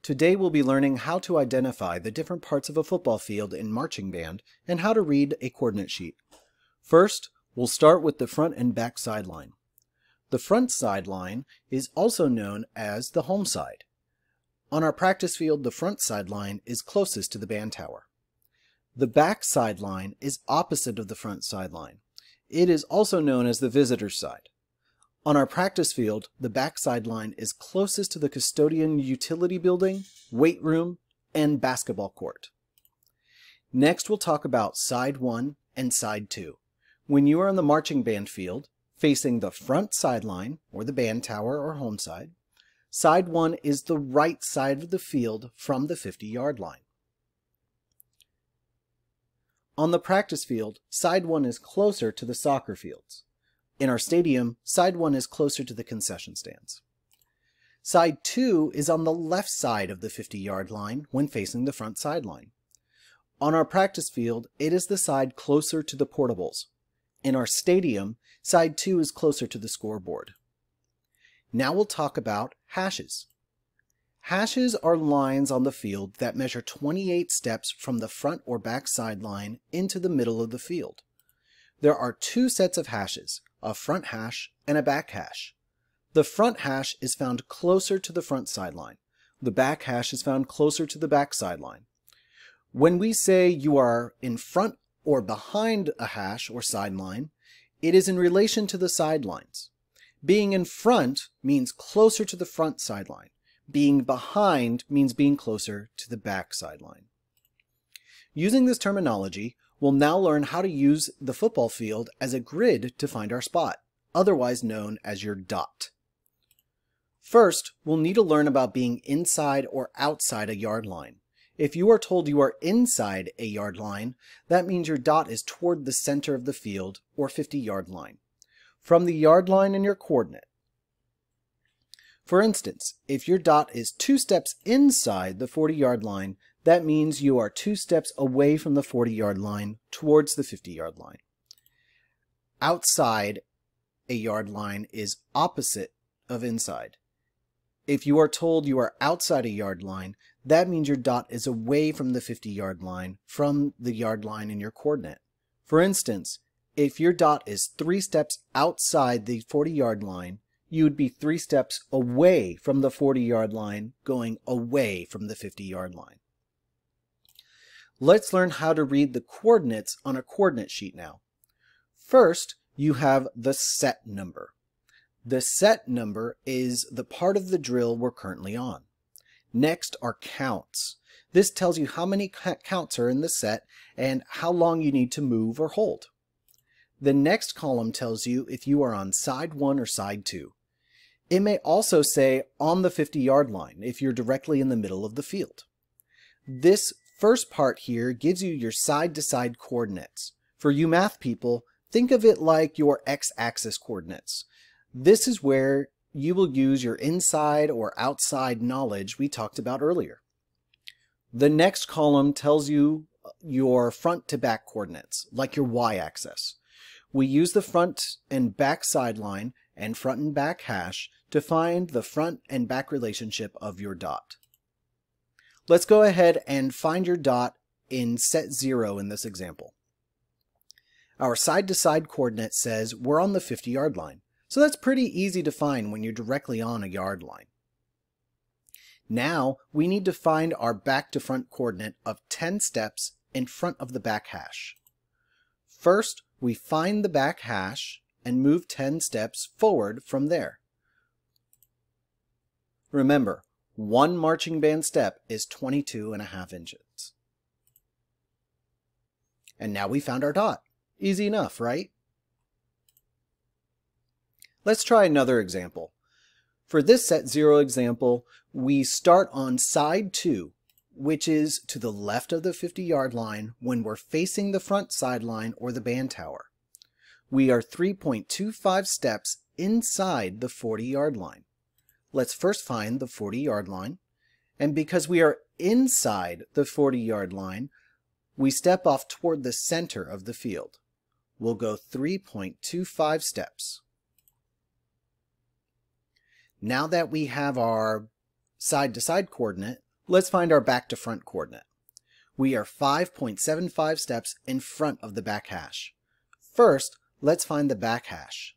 Today we'll be learning how to identify the different parts of a football field in marching band and how to read a coordinate sheet. First, we'll start with the front and back sideline. The front sideline is also known as the home side. On our practice field, the front sideline is closest to the band tower. The back sideline is opposite of the front sideline. It is also known as the visitor's side. On our practice field, the back sideline is closest to the custodian utility building, weight room, and basketball court. Next, we'll talk about side 1 and side 2. When you are on the marching band field, facing the front sideline, or the band tower or home side, side 1 is the right side of the field from the 50-yard line. On the practice field, side 1 is closer to the soccer fields. In our stadium, side 1 is closer to the concession stands. Side 2 is on the left side of the 50-yard line when facing the front sideline. On our practice field, it is the side closer to the portables. In our stadium, side 2 is closer to the scoreboard. Now we'll talk about hashes. Hashes are lines on the field that measure 28 steps from the front or back sideline into the middle of the field. There are two sets of hashes, a front hash and a back hash. The front hash is found closer to the front sideline. The back hash is found closer to the back sideline. When we say you are in front or behind a hash or sideline, it is in relation to the sidelines. Being in front means closer to the front sideline. Being behind means being closer to the back sideline. Using this terminology, we'll now learn how to use the football field as a grid to find our spot, otherwise known as your dot. First, we'll need to learn about being inside or outside a yard line. If you are told you are inside a yard line, that means your dot is toward the center of the field or 50-yard line, from the yard line in your coordinate. For instance, if your dot is 2 steps inside the 40-yard line, that means you are 2 steps away from the 40-yard line towards the 50-yard line. Outside a yard line is opposite of inside. If you are told you are outside a yard line, that means your dot is away from the 50-yard line from the yard line in your coordinate. For instance, if your dot is 3 steps outside the 40-yard line, you would be 3 steps away from the 40-yard line, going away from the 50-yard line. Let's learn how to read the coordinates on a coordinate sheet now. First, you have the set number. The set number is the part of the drill we're currently on. Next are counts. This tells you how many counts are in the set and how long you need to move or hold. The next column tells you if you are on side 1 or side 2. It may also say on the 50-yard line if you're directly in the middle of the field. This first part here gives you your side-to-side coordinates. For you math people, think of it like your x-axis coordinates. This is where you will use your inside or outside knowledge we talked about earlier. The next column tells you your front-to-back coordinates, like your y-axis. We use the front and back sideline and front and back hash to find the front and back relationship of your dot. Let's go ahead and find your dot in set 0 in this example. Our side-to-side coordinate says we're on the 50-yard line, so that's pretty easy to find when you're directly on a yard line. Now we need to find our back-to-front coordinate of 10 steps in front of the back hash. First, we find the back hash and move 10 steps forward from there. Remember, one marching band step is 22.5 inches. And now we found our dot. Easy enough, right? Let's try another example. For this set 0 example, we start on side 2, which is to the left of the 50-yard line when we're facing the front sideline or the band tower. We are 3.25 steps inside the 40-yard line. Let's first find the 40-yard line, and because we are inside the 40-yard line, we step off toward the center of the field. We'll go 3.25 steps. Now that we have our side-to-side coordinate, Let's find our back to front coordinate. We are 5.75 steps in front of the back hash. First, let's find the back hash.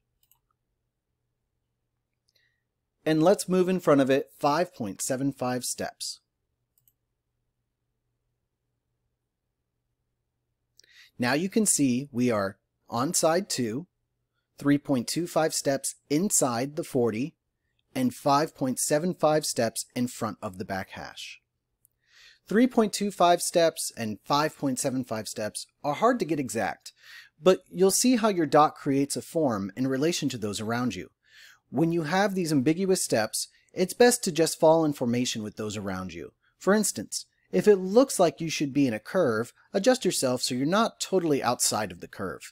And let's move in front of it 5.75 steps. Now you can see we are on side 2, 3.25 steps inside the 40, and 5.75 steps in front of the back hash. 3.25 steps and 5.75 steps are hard to get exact, but you'll see how your dot creates a form in relation to those around you. When you have these ambiguous steps, it's best to just fall in formation with those around you. For instance, if it looks like you should be in a curve, adjust yourself so you're not totally outside of the curve.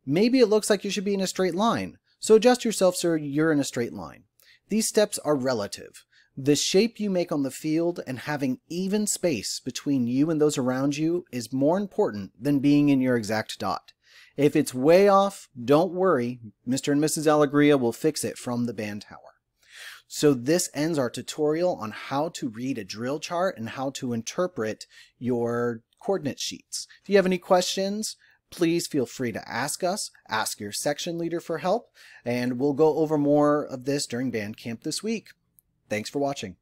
Maybe it looks like you should be in a straight line, so adjust yourself so you're in a straight line. These steps are relative. The shape you make on the field and having even space between you and those around you is more important than being in your exact dot. If it's way off, don't worry, Mr. and Mrs. Alegria will fix it from the band tower. So this ends our tutorial on how to read a drill chart and how to interpret your coordinate sheets. If you have any questions, please feel free to ask us, ask your section leader for help, and we'll go over more of this during band camp this week. Thanks for watching.